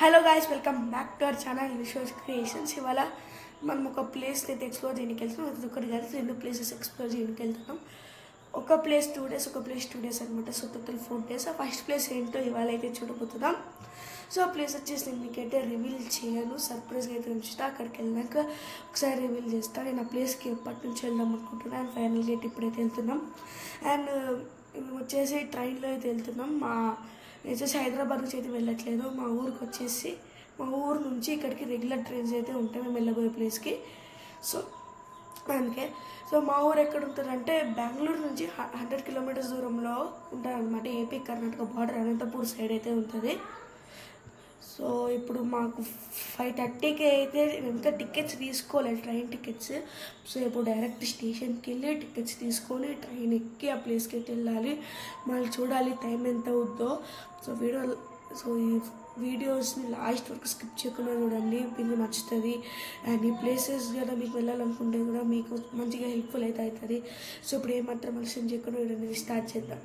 Hello guys, welcome back to our channel Vishwas creations. ఇవాళ మనం ఒక ప్లేస్ అయితే ఎక్స్ప్లోర్ చేయడానికి వెళ్తున్నాం. అది ఒకటి కలిసి 2 ప్లేసెస్ ఎక్స్ప్లోర్ చేయడానికి వెళ్తున్నాం. ఒక ప్లేస్ 2 days, ఒక ప్లేస్ 2 days అనమాట. So total 4 days. ఆ ఫస్ట్ ప్లేస్ ఏంటో ఇవాళ అయితే చూడబోతున్నాం. సో ఆ ప్లేస్ వచ్చేసి నేను మీకైతే రివీల్ చేయను, సర్ప్రైజ్గా అయితే ఉంచుతా. అక్కడికి వెళ్ళాక ఒకసారి రివీల్ చేస్తాను. నేను ఆ ప్లేస్కి ఎప్పటి నుంచి వెళ్దాం అనుకుంటున్నాను. అండ్ ఫైనల్గా అయితే ఇప్పుడైతే వెళ్తున్నాం. అండ్ మేము వచ్చేసి ట్రైన్లో అయితే వెళ్తున్నాం. వచ్చేసి హైదరాబాద్ నుంచి అయితే వెళ్ళట్లేదు. మా ఊరికి వచ్చేసి మా ఊరు నుంచి ఇక్కడికి రెగ్యులర్ ట్రైన్స్ అయితే ఉంటాయి మేము వెళ్ళబోయే ప్లేస్కి. సో అందుకే మా ఊరు ఎక్కడ ఉంటుందంటే బెంగళూరు నుంచి 100 kilometers దూరంలో ఉంటుంది అనమాట. AP Karnataka border Anantapur side అయితే ఉంటుంది. సో ఇప్పుడు మాకు 5:30కి అయితే ఇంకా టికెట్స్ తీసుకోలేదు, ట్రైన్ టికెట్స్. సో ఇప్పుడు డైరెక్ట్ స్టేషన్కి వెళ్ళి టికెట్స్ తీసుకొని ట్రైన్ ఎక్కి ఆ ప్లేస్కి అయితే వెళ్ళాలి. మళ్ళీ చూడాలి టైం ఎంత అవుద్దో. సో ఈ వీడియోస్ని లాస్ట్ వరకు స్కిప్ చేయకుండా చూడండి, మీకు నచ్చుతుంది. అండ్ ఈ ప్లేసెస్ కూడా మీకు వెళ్ళాలనుకుంటే కూడా మీకు మంచిగా హెల్ప్ఫుల్ అయితే అవుతుంది. సో ఇప్పుడు ఏమాత్రం ఆలస్యం చేయకుండా వీడియోని స్టార్ట్ చేద్దాం.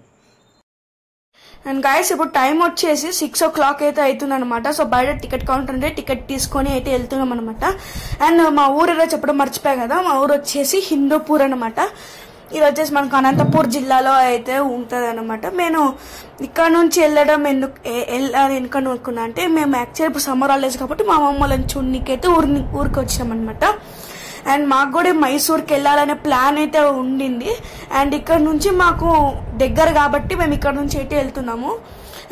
అండ్ గాయస్ ఇప్పుడు టైం వచ్చేసి 6 o'clock అయితే అవుతుంది అనమాట. సో బయట టికెట్ కౌంటర్ ఉంటే టికెట్ తీసుకొని అయితే వెళ్తున్నాం అనమాట. అండ్ మా ఊరు ఏదో చెప్పడం మర్చిపోయా కదా, మా ఊరు వచ్చేసి హిందూపూర్ అనమాట. ఇది వచ్చేసి మనకు అనంతపూర్ జిల్లాలో అయితే ఉంటుంది అనమాట. నేను ఇక్కడ నుంచి వెళ్ళడం ఎందుకు అనుకున్నా అంటే మేము యాక్చువల్లీ ఇప్పుడు సమ్మర్ హాలిడేస్ కాబట్టి మా అమ్మమ్మలను చూడనీకైతే ఊరికి వచ్చాం అనమాట. అండ్ మాకు కూడా మైసూర్కి వెళ్ళాలనే ప్లాన్ అయితే ఉండింది. అండ్ ఇక్కడ నుంచి మాకు దగ్గర కాబట్టి మేము ఇక్కడ నుంచి అయితే వెళ్తున్నాము.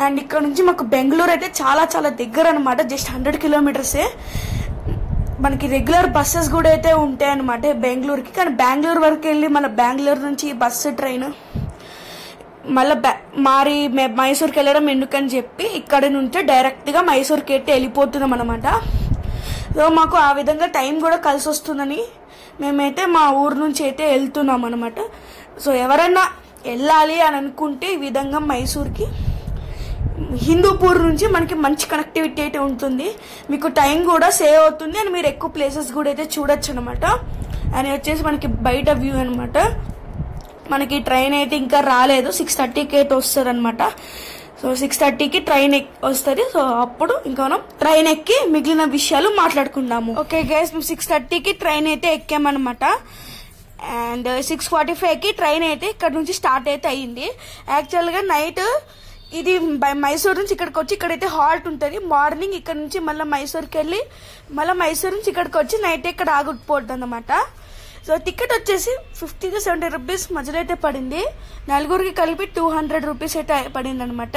అండ్ ఇక్కడ నుంచి మాకు బెంగళూరు అయితే చాలా చాలా దగ్గర అనమాట. Just 100 kilometers. మనకి రెగ్యులర్ బస్సెస్ కూడా అయితే ఉంటాయి అనమాట బెంగళూరుకి. కానీ బెంగళూరు వరకు వెళ్ళి మన బెంగళూరు నుంచి బస్సు ట్రైన్ మళ్ళీ మైసూర్కి వెళ్ళడం ఎందుకని చెప్పి ఇక్కడ నుంచి డైరెక్ట్గా మైసూర్కి అయితే వెళ్ళిపోతున్నాం అనమాట. సో మాకు ఆ విధంగా టైం కూడా కలిసి వస్తుందని మేమైతే మా ఊరు నుంచి అయితే వెళ్తున్నాం అనమాట. సో ఎవరైనా వెళ్ళాలి అని అనుకుంటే ఈ విధంగా మైసూర్కి హిందూపూర్ నుంచి మనకి మంచి కనెక్టివిటీ అయితే ఉంటుంది. మీకు టైం కూడా సేవ్ అవుతుంది అండ్ మీరు ఎక్కువ ప్లేసెస్ కూడా అయితే చూడొచ్చు అనమాట. అని వచ్చేసి మనకి బయట వ్యూ అనమాట. మనకి ట్రైన్ అయితే ఇంకా రాలేదు, 6:30కి అయితే వస్తుంది అనమాట. సో 6:30కి ట్రైన్ వస్తుంది. సో అప్పుడు ఇంకా మనం ట్రైన్ ఎక్కి మిగిలిన విషయాలు మాట్లాడుకుందాము. ఓకే గైస్, మేము 6:30కి ట్రైన్ అయితే ఎక్కామన్నమాట. అండ్ 6:45కి ట్రైన్ అయితే ఇక్కడ నుంచి స్టార్ట్ అయితే అయ్యింది. యాక్చువల్గా నైట్ ఇది మైసూర్ నుంచి ఇక్కడికి వచ్చి ఇక్కడైతే హాల్ట్ ఉంటుంది. మార్నింగ్ ఇక్కడ నుంచి మళ్ళీ మైసూర్కి వెళ్ళి మళ్ళీ మైసూర్ నుంచి ఇక్కడికి వచ్చి నైట్ ఇక్కడ ఆగిపోతుంది అనమాట. సో టికెట్ వచ్చేసి 50 to 70 rupees మధ్యలో అయితే పడింది. నలుగురికి కలిపి 200 rupees అయితే పడింది అనమాట.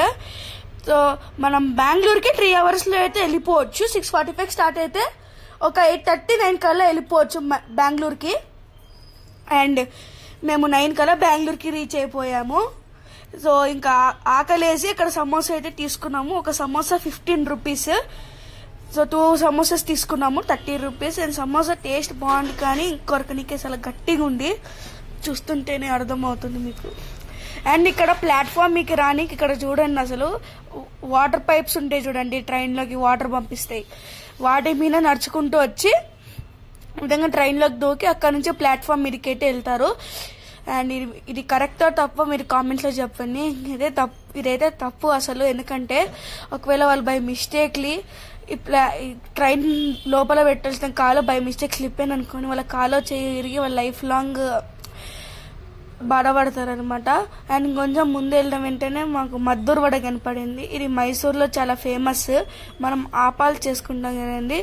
సో మనం బెంగళూరుకి 3 hours అయితే వెళ్ళిపోవచ్చు. 6:45 స్టార్ట్ అయితే ఒక 8:30-9 కల్లా వెళ్ళిపోవచ్చు బెంగళూరుకి. అండ్ మేము 9 కల్లా బెంగళూరుకి రీచ్ అయిపోయాము. సో ఇంకా ఆకలేసి ఇక్కడ సమోసా అయితే తీసుకున్నాము. ఒక సమోసా 15 rupees. సో 2 సమోసాస్ తీసుకున్నాము, 30 rupees. అండ్ సమోసా టేస్ట్ బాగుంది కానీ కొరకనికి అసలు గట్టిగా ఉంది, చూస్తుంటేనే అర్థమవుతుంది మీకు. అండ్ ఇక్కడ ప్లాట్ఫామ్ మీకు రానికి ఇక్కడ చూడండి, అసలు వాటర్ పైప్స్ ఉంటాయి చూడండి, ట్రైన్లోకి వాటర్ పంపిస్తాయి. వాటి మీద నడుచుకుంటూ వచ్చి విధంగా ట్రైన్లోకి దూకి అక్కడ నుంచి ప్లాట్ఫామ్ మీదకైతే వెళ్తారు. అండ్ ఇది కరెక్టా తప్ప మీరు కామెంట్స్లో చెప్పండి. ఇదైతే తప్పు అసలు. ఎందుకంటే ఒకవేళ వాళ్ళు బై మిస్టేక్లీ ట్రైన్ లోపల పెట్టాల్సిన కాలు బై మిస్టేక్ స్లిప్ అయిన అనుకోని వాళ్ళ కాలో చేరిగి వాళ్ళ లైఫ్ లాంగ్ బాధపడతారనమాట. అండ్ కొంచెం ముందు వెళ్ళడం వెంటనే మాకు మద్దూర్ వడ కనపడింది. ఇది మైసూర్లో చాలా ఫేమస్. మనం ఆపాలు చేసుకుంటాం కదండి.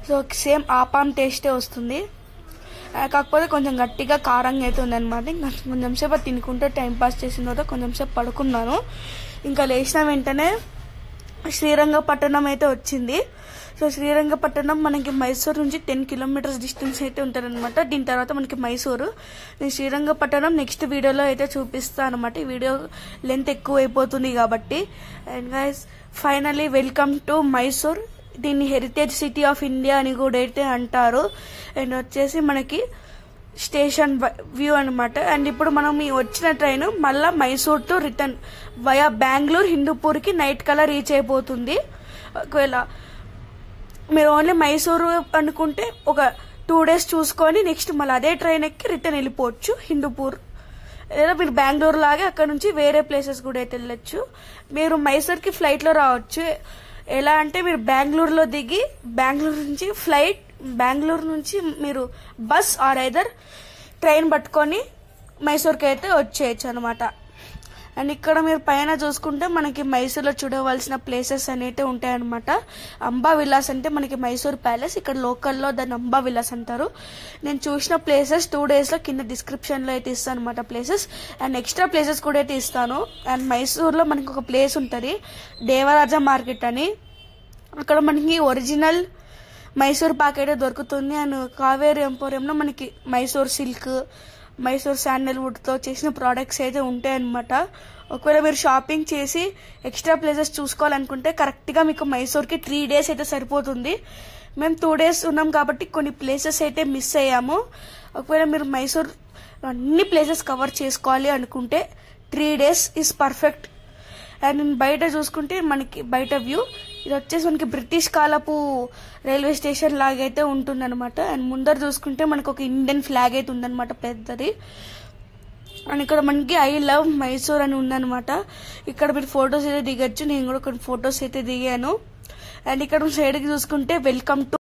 సో సేమ్ ఆపాం టేస్టే వస్తుంది, కాకపోతే కొంచెం గట్టిగా కారంగా అయితే ఉందన్నమాట. ఇంకా కొంచెం సేపు తినుకుంటే టైం పాస్ చేసిన తర్వాత కొంచెం సేపు పడుకున్నాను. ఇంకా లేచిన వెంటనే శ్రీరంగపట్టణం అయితే వచ్చింది. సో శ్రీరంగపట్టణం మనకి మైసూర్ నుంచి 10 kilometers డిస్టెన్స్ అయితే ఉంటుంది అనమాట. దీని తర్వాత మనకి మైసూరు. నేను శ్రీరంగపట్టణం నెక్స్ట్ వీడియోలో అయితే చూపిస్తాను అనమాట. ఈ వీడియో లెంత్ ఎక్కువ అయిపోతుంది కాబట్టి. And guys finally welcome to Mysore. దీన్ని హెరిటేజ్ సిటీ ఆఫ్ ఇండియా అని కూడా అయితే అంటారు. అండ్ వచ్చేసి మనకి స్టేషన్ వ్యూ అనమాట. అండ్ ఇప్పుడు మనం ఈ వచ్చిన ట్రైన్ మళ్ళీ Mysore to return via Bengaluru హిందూపూర్కి నైట్ కల్లా రీచ్ అయిపోతుంది. ఒకవేళ మీరు ఓన్లీ మైసూరు అనుకుంటే ఒక 2 days చూసుకొని నెక్స్ట్ మళ్ళీ అదే ట్రైన్ ఎక్కి రిటర్న్ వెళ్ళిపోవచ్చు హిందూపూర్. లేదా మీరు బెంగళూరు లాగే అక్కడ నుంచి వేరే ప్లేసెస్ కూడా అయితే వెళ్ళొచ్చు. మీరు మైసూర్కి ఫ్లైట్లో రావచ్చు. ఎలా అంటే మీరు బెంగళూరు నుంచి మీరు బస్ ఆర్ ఐదర్ ట్రైన్ పట్టుకొని మైసూర్కి అయితే వచ్చేయచ్చు అనమాట. అండ్ ఇక్కడ మీరు పైన చూసుకుంటే మనకి మైసూర్లో చూడవలసిన ప్లేసెస్ అనేవి ఉంటాయన్నమాట. అంబా విలాస్ అంటే మనకి మైసూర్ ప్యాలెస్, ఇక్కడ లోకల్లో దాన్ని అంబా విలాస్ అంటారు. నేను చూసిన ప్లేసెస్ 2 daysలో కింద డిస్క్రిప్షన్లో అయితే ఇస్తాను అనమాట ప్లేసెస్. అండ్ ఎక్స్ట్రా ప్లేసెస్ కూడా అయితే ఇస్తాను. అండ్ మైసూర్లో మనకి ఒక ప్లేస్ ఉంటుంది దేవరాజ మార్కెట్ అని, అక్కడ మనకి ఒరిజినల్ మైసూర్ పాక్ అయితే దొరుకుతుంది. అండ్ కావేరీ ఎంపోరియంలో మనకి మైసూర్ సిల్క్, మైసూర్ శాండల్వుడ్తో చేసిన ప్రోడక్ట్స్ అయితే ఉంటాయన్నమాట. ఒకవేళ మీరు షాపింగ్ చేసి ఎక్స్ట్రా ప్లేసెస్ చూసుకోవాలనుకుంటే కరెక్ట్గా మీకు మైసూర్కి 3 days అయితే సరిపోతుంది. మేము 2 days ఉన్నాం కాబట్టి కొన్ని ప్లేసెస్ అయితే మిస్ అయ్యాము. ఒకవేళ మీరు మైసూర్ అన్ని ప్లేసెస్ కవర్ చేసుకోవాలి అనుకుంటే 3 days ఈజ్ పర్ఫెక్ట్. అండ్ బయట చూసుకుంటే మనకి బయట వ్యూ ఇది వచ్చేసి మనకి బ్రిటిష్ కాలపు రైల్వే స్టేషన్ లాగైతే ఉంటుందన్నమాట. అండ్ ముందర చూసుకుంటే మనకు ఒక ఇండియన్ ఫ్లాగ్ అయితే ఉందన్నమాట పెద్దది. అండ్ ఇక్కడ మనకి ఐ లవ్ మైసూర్ అని ఉందన్నమాట. ఇక్కడ మీరు ఫొటోస్ అయితే దిగచ్చు, నేను కూడా కొన్ని ఫొటోస్ అయితే దిగాను. అండ్ ఇక్కడ సైడ్కి చూసుకుంటే welcome to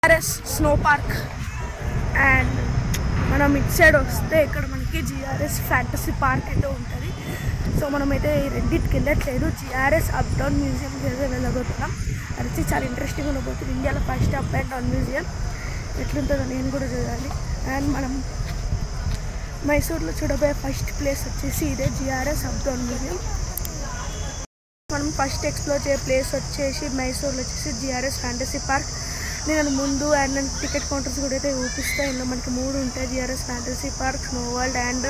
GRS snow park. And మనం ఇటు సైడ్ వస్తే ఇక్కడ మనకి జిఆర్ఎస్ ఫ్యాంటసీ పార్క్ అయితే ఉంటుంది. సో మనమైతే రెండింటికి వెళ్ళట్లేదు, జిఆర్ఎస్ అప్ డౌన్ మ్యూజియంకి అయితే వెళ్ళబోతున్నాం. అది వచ్చి చాలా ఇంట్రెస్టింగ్ ఉండబోతుంది. ఇండియాలో first up and down museum ఎట్లుంటుందో నేను కూడా చూడాలి. అండ్ మనం మైసూర్లో చూడబోయే ఫస్ట్ ప్లేస్ వచ్చేసి ఇదే జిఆర్ఎస్ అప్ డౌన్ మ్యూజియం. మనం ఫస్ట్ ఎక్స్ప్లోర్ చేసే ప్లేస్ వచ్చేసి మైసూర్లో వచ్చేసి జిఆర్ఎస్ ఫ్యాంటసీ పార్క్. నేను ముందు అండ్ నేను టికెట్ కౌంటర్స్ కూడా అయితే చూపిస్తాను. ఇందులో మనకి 3 ఉంటాయి, GRS fantasy park, snow world and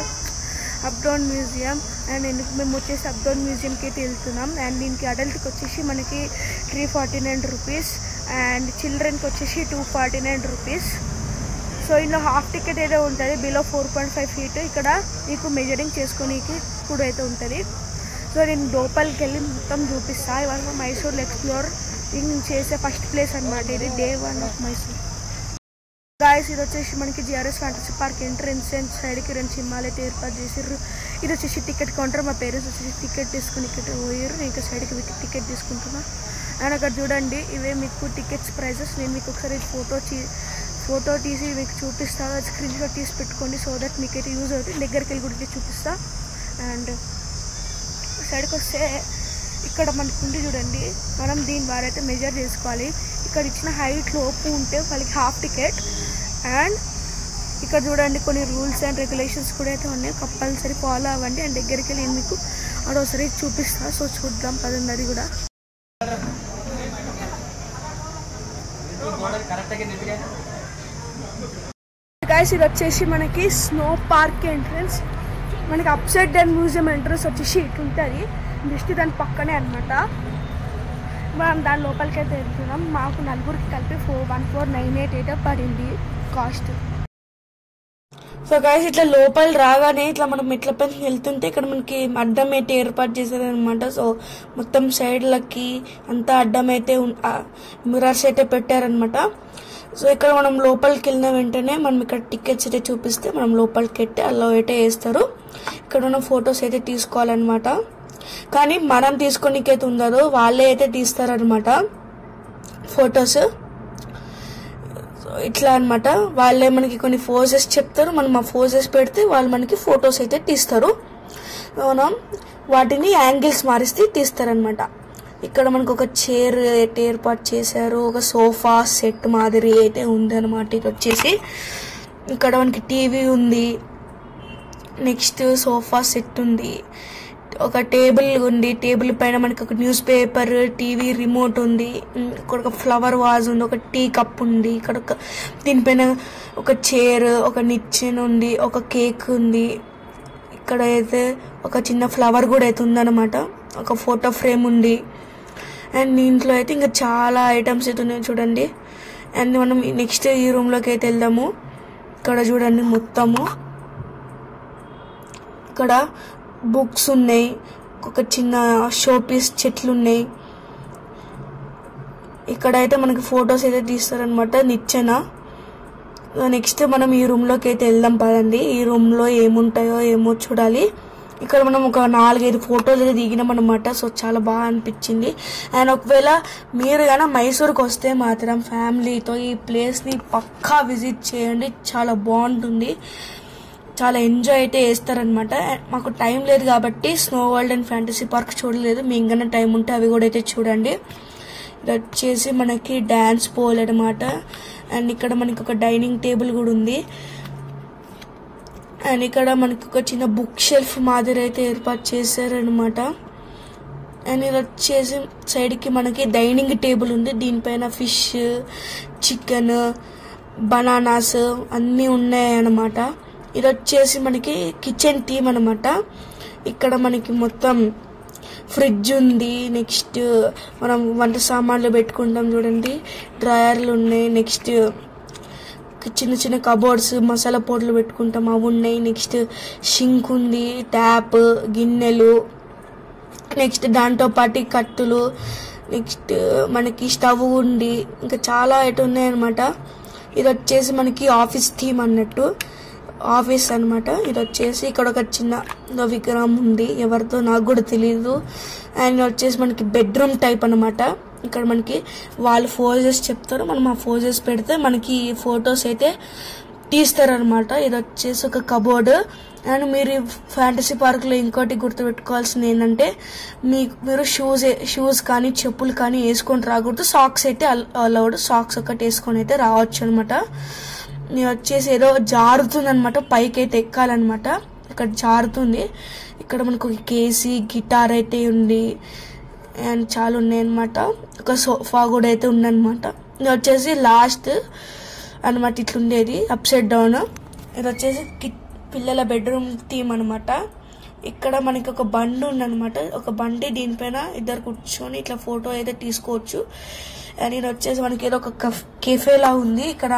up down museum. And మేము వచ్చేసి అప్ డౌన్ మ్యూజియంకి అయితే వెళ్తున్నాం. అండ్ దీనికి అడల్ట్కి వచ్చేసి మనకి 349 రూపీస్ అండ్ చిల్డ్రన్కి వచ్చేసి 249 రూపీస్. సో ఇందులో హాఫ్ టికెట్ అయితే ఉంటుంది, బిలో 4.5 feet. ఇక్కడ మీకు మెజరింగ్ చేసుకోనికి కూడా అయితే ఉంటుంది. సో నేను లోపలికి వెళ్ళి మొత్తం చూపిస్తాను. ఇవాళ మైసూర్లో ఎక్స్ప్లోర్ చేసే ఫస్ట్ ప్లేస్ అనమాట. ఇది డే 1 ఆఫ్ మైసూర్. గాయస్ ఇది వచ్చేసి మనకి జిఆర్ఎస్ ఫ్యాంటసీ పార్క్ ఎంట్రెన్స్ సైడ్కి 2 సింహాలు అయితే ఏర్పాటు చేసారు. ఇది వచ్చేసి టికెట్ కౌంటర్. మా పేరెంట్స్ వచ్చేసి టికెట్ తీసుకుని ఇక్కడ పోయారు. నేను ఇంకా సైడ్కి టికెట్ తీసుకుంటున్నా. అండ్ అక్కడ చూడండి, ఇవే మీకు టికెట్స్ ప్రైజెస్. నేను మీకు ఒకసారి ఫోటో తీసి మీకు చూపిస్తాను. స్క్రీన్ షాట్ తీసి పెట్టుకోండి, సో దట్ మీకు అయితే యూజ్ అవుతుంది. దగ్గరికి వెళ్ళి కూడా చూపిస్తా. అండ్ సైడ్కి వస్తే ఇక్కడ మనకు ఉండి చూడండి, మనం దీని ద్వారా అయితే మెజర్ చేసుకోవాలి. ఇక్కడ ఇచ్చిన హైట్ లోపు ఉంటే వాళ్ళకి హాఫ్ టికెట్. అండ్ ఇక్కడ చూడండి కొన్ని రూల్స్ అండ్ రెగ్యులేషన్స్ కూడా అయితే ఉన్నాయి, కంపల్సరీ ఫాలో అవ్వండి. అండ్ దగ్గరికి వెళ్ళి నేను మీకు ఒకసారి చూపిస్తా. సో చూద్దాం పదండి అది కూడా. గైస్ ఇది వచ్చేసి మనకి స్నో పార్క్ ఎంట్రన్స్. మనకి up side down museum entrance వచ్చేసి ఇటు ఉంటుంది, జస్ట్ దాని పక్కనే అనమాట. మనం దాని లోపలికి అయితే వెళ్తున్నాం. మాకు నలుగురికి కలిపి 1498 పడింది కాస్ట్. సో గైస్ ఇట్లా లోపల రాగానే ఇట్లా మనం మెట్ల పైన వెళ్తుంటే ఇక్కడ మనకి అడ్డం అయితే ఏర్పాటు చేశారనమాట. సో మొత్తం సైడ్లకి అంతా అడ్డం అయితే మిర్రర్స్ అయితే పెట్టారనమాట. సో ఇక్కడ మనం లోపలికి వెళ్ళిన వెంటనే మనం ఇక్కడ టికెట్స్ అయితే చూపిస్తే మనం లోపలికి పెట్టి అలా అయితే వేస్తారు. ఇక్కడ ఉన్న ఫొటోస్ అయితే తీసుకోవాలన్నమాట. కానీ మనం తీసుకోనికైతే ఉండదు, వాళ్ళే అయితే తీస్తారనమాట ఫొటోస్. ఇట్లా అనమాట, వాళ్ళే మనకి కొన్ని ఫోజెస్ చెప్తారు, మనం ఆ ఫోజెస్ పెడితే వాళ్ళు మనకి ఫొటోస్ అయితే తీస్తారు. మనం వాటిని యాంగిల్స్ మారిస్తే తీస్తారనమాట. ఇక్కడ మనకు ఒక చైర్ అయితే ఏర్పాటు చేశారు, ఒక సోఫా సెట్ మాదిరి అయితే ఉంది అనమాట. ఇది వచ్చేసి ఇక్కడ మనకి టీవీ ఉంది, నెక్స్ట్ సోఫా సెట్ ఉంది, ఒక టేబుల్ ఉంది, టేబుల్ పైన మనకి ఒక న్యూస్ పేపర్, టీవీ రిమోట్ ఉంది, ఇక్కడ ఒక ఫ్లవర్ వాజ్ ఉంది, ఒక టీ కప్ ఉంది, ఇక్కడ ఒక దీనిపైన ఒక చైర్, ఒక నిచ్చెన ఉంది, ఒక కేక్ ఉంది, ఇక్కడ అయితే ఒక చిన్న ఫ్లవర్ కూడా అయితే ఉందన్నమాట, ఒక ఫోటో ఫ్రేమ్ ఉంది. అండ్ దీంట్లో అయితే ఇంకా చాలా ఐటమ్స్ అయితే ఉన్నాయి చూడండి. అండ్ మనం నెక్స్ట్ ఈ రూమ్లోకి అయితే వెళ్దాము. ఇక్కడ చూడండి మొత్తము ఇక్కడ బుక్స్ ఉన్నాయి, ఒక చిన్న షో పీస్ చెట్లు ఉన్నాయి. ఇక్కడైతే మనకి ఫొటోస్ అయితే తీస్తారనమాట నిచ్చెన. నెక్స్ట్ మనం ఈ రూమ్లోకి అయితే వెళ్దాం పదండి. ఈ రూమ్లో ఏముంటాయో ఏమో చూడాలి. ఇక్కడ మనం ఒక 4-5 ఫోటోలు అయితే దిగినాం అనమాట. సో చాలా బాగా అనిపించింది. అండ్ ఒకవేళ మీరు కానీ మైసూర్కి వస్తే మాత్రం ఫ్యామిలీతో ఈ ప్లేస్ని పక్కా విజిట్ చేయండి, చాలా బాగుంటుంది, చాలా ఎంజాయ్ అయితే చేస్తారనమాట. మాకు టైం లేదు కాబట్టి snow world and fantasy park చూడలేదు, మీ ఇంకా టైం ఉంటే అవి కూడా అయితే చూడండి. ఇది వచ్చేసి మనకి డ్యాన్స్ పోల్ అనమాట. అండ్ ఇక్కడ మనకి ఒక డైనింగ్ టేబుల్ కూడా ఉంది. అండ్ ఇక్కడ మనకి ఒక చిన్న బుక్ షెల్ఫ్ మాదిరి అయితే ఏర్పాటు చేశారనమాట. అండ్ ఇది వచ్చేసి సైడ్కి మనకి డైనింగ్ టేబుల్ ఉంది, దీనిపైన ఫిష్, చికెన్, బనానాస్ అన్నీ ఉన్నాయి అన్నమాట. ఇది వచ్చేసి మనకి కిచెన్ టీమ్ అనమాట. ఇక్కడ మనకి మొత్తం ఫ్రిడ్జ్ ఉంది, నెక్స్ట్ మనం వంట సామాన్లు పెట్టుకుంటాం చూడండి, డ్రాయర్లు ఉన్నాయి, నెక్స్ట్ చిన్న చిన్న కబోర్డ్స్ మసాలా పొడులు పెట్టుకుంటాం అవి ఉన్నాయి, నెక్స్ట్ షింక్ ఉంది, ట్యాప్, గిన్నెలు, నెక్స్ట్ దాంతో పాటు కత్తులు, నెక్స్ట్ మనకి స్టవ్ ఉంది, ఇంకా చాలా ఐటమ్ ఉన్నాయన్నమాట. ఇది వచ్చేసి మనకి ఆఫీస్ థీమ్ అన్నట్టు. ఆఫీస్ అనమాట. ఇది వచ్చేసి ఇక్కడ ఒక చిన్న విగ్రహం ఉంది, ఎవరితో నాకు కూడా తెలియదు. అండ్ వచ్చేసి మనకి బెడ్రూమ్ టైప్ అనమాట. ఇక్కడ మనకి వాళ్ళు ఫోజెస్ చెప్తారు, మనం ఆ ఫోజెస్ పెడితే మనకి ఫొటోస్ అయితే తీస్తారనమాట. ఇది వచ్చేసి ఒక కబోర్డ్. అండ్ మీరు ఫ్యాంటసీ పార్క్లో ఇంకోటి గుర్తుపెట్టుకోవాల్సింది ఏంటంటే మీరు షూస్ కానీ చెప్పులు కానీ వేసుకొని రాకూడదు. సాక్స్ అయితే అలౌడ్, సాక్స్ ఒకటి వేసుకొని అయితే రావచ్చు అనమాట. నేను వచ్చేసి ఏదో జారుతుంది అనమాట, పైకి అయితే ఎక్కాలన్నమాట. ఇక్కడ జారుతుంది. ఇక్కడ మనకు ఒక కేసీ గిటార్ అయితే ఉంది అండ్ చాలా ఉన్నాయి అనమాట. ఒక సోఫా కూడా అయితే ఉందన్నమాట. ఇది వచ్చేసి లాస్ట్ అనమాట, ఇట్లుండేది అప్సైడ్ డౌన్. ఇది వచ్చేసి పిల్లల బెడ్రూమ్ థీమ్ అనమాట. ఇక్కడ మనకి ఒక బండి ఉందన్నమాట, ఒక బండి, దీనిపైన ఇద్దరు కూర్చొని ఇట్లా ఫోటో అయితే తీసుకోవచ్చు. అండ్ ఇది వచ్చేసి మనకి ఏదో ఒక కెఫేలా ఉంది. ఇక్కడ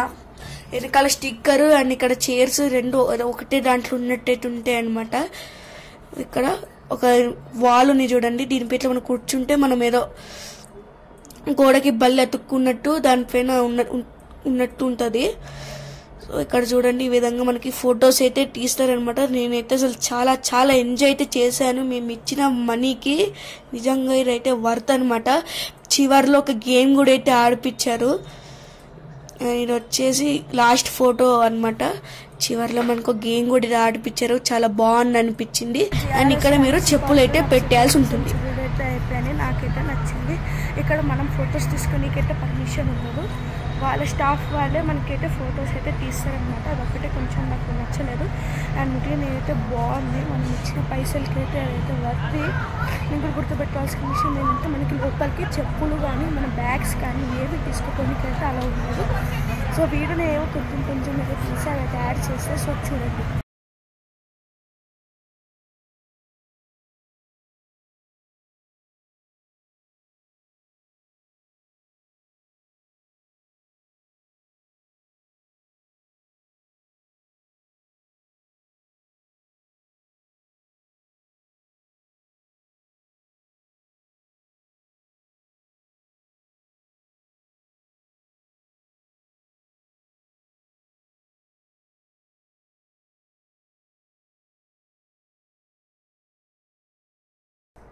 వెనకాల స్టిక్కర్ అండ్ ఇక్కడ చైర్స్ రెండు ఒకటే దాంట్లో ఉన్నట్టయితే ఉంటాయి అనమాట. ఇక్కడ ఒక వాల్ ఉంది చూడండి, దీనిపైన మనం కూర్చుంటే మనం ఏదో గోడకి బల్లి అతుక్కున్నట్టు దానిపైన ఉన్నట్టు ఉంటుంది. సో ఇక్కడ చూడండి, ఈ విధంగా మనకి ఫొటోస్ అయితే తీస్తారనమాట. నేనైతే అసలు చాలా చాలా ఎంజాయ్ అయితే చేశాను. మేము ఇచ్చిన మనీకి నిజంగా ఇదైతే వర్త్ అనమాట. చివరిలో ఒక గేమ్ కూడా అయితే ఆడిపించారు. ఇది వచ్చేసి లాస్ట్ ఫోటో అనమాట. చివరిలో మనకు గేమ్ కూడా ఆడిపించారు, చాలా బాగుంది అనిపించింది. అండ్ ఇక్కడ మీరు చెప్పులు అయితే పెట్టాల్సి ఉంటుంది. అయితే అయిపోయాయి, నాకైతే నచ్చింది. ఇక్కడ మనం ఫొటోస్ తీసుకునేకైతే పర్మిషన్ ఉండదు, వాళ్ళ స్టాఫ్ వాళ్ళే మనకైతే ఫొటోస్ అయితే తీస్తారనమాట. అదొక్కటే కొంచెం నాకు నచ్చలేదు. అండ్ ముఖ్యంగా నేనైతే బాగుంది, మనం ఇచ్చిన పైసలకి అయితే అదైతే వర్తి. ఇంకా గుర్తుపెట్టుకోవాల్సిన విషయం ఏంటంటే మనకి లోపలికి చెప్పులు కానీ మన బ్యాగ్స్ కానీ ఏవి తీసుకోవడానికి అయితే అలా ఉండదు. సో వీడియోని ఏవో కొంచెం అయితే తీసి అదైతే యాడ్ చేస్తే సో చూడండి.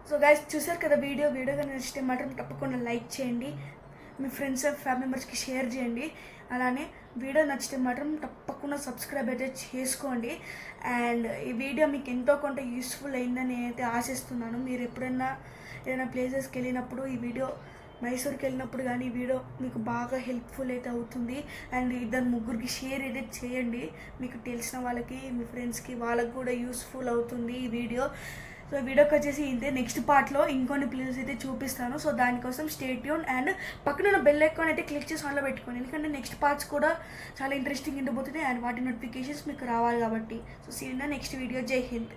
సో గైస్ చూసారు కదా వీడియో కానీ నచ్చితే మాత్రం తప్పకుండా లైక్ చేయండి, మీ ఫ్రెండ్స్ అండ్ ఫ్యామిలీ మెంబర్స్కి షేర్ చేయండి. అలానే వీడియో నచ్చితే మాత్రం తప్పకుండా సబ్స్క్రైబ్ అయితే చేసుకోండి. అండ్ ఈ వీడియో మీకు ఎంతో కొంత యూస్ఫుల్ అయిందని నేనైతే ఆశిస్తున్నాను. మీరు ఎప్పుడైనా ఏదైనా ప్లేసెస్కి వెళ్ళినప్పుడు ఈ వీడియో, మైసూర్కి వెళ్ళినప్పుడు కానీ ఈ వీడియో మీకు బాగా హెల్ప్ఫుల్ అయితే అవుతుంది. అండ్ ఇద్దరు ముగ్గురికి షేర్ అయితే చేయండి, మీకు తెలిసిన వాళ్ళకి, మీ ఫ్రెండ్స్కి, వాళ్ళకి కూడా యూస్ఫుల్ అవుతుంది ఈ వీడియో. సో వీడియోకి వచ్చేసి ఇంతే. నెక్స్ట్ పార్ట్లో ఇంకొన్ని ప్లేసెస్ అయితే చూపిస్తాను. సో దానికోసం స్టే ట్యూన్ అండ్ పక్కన బెల్ ఐకాన్ అయితే క్లిక్ చేసి ఆన్లో పెట్టుకోండి, ఎందుకంటే నెక్స్ట్ పార్ట్స్ కూడా చాలా ఇంట్రెస్టింగ్ ఉండబోతుంది అండ్ వాటి నోటిఫికేషన్స్ మీకు రావాలి కాబట్టి. So see you in the next video. జై హింద్.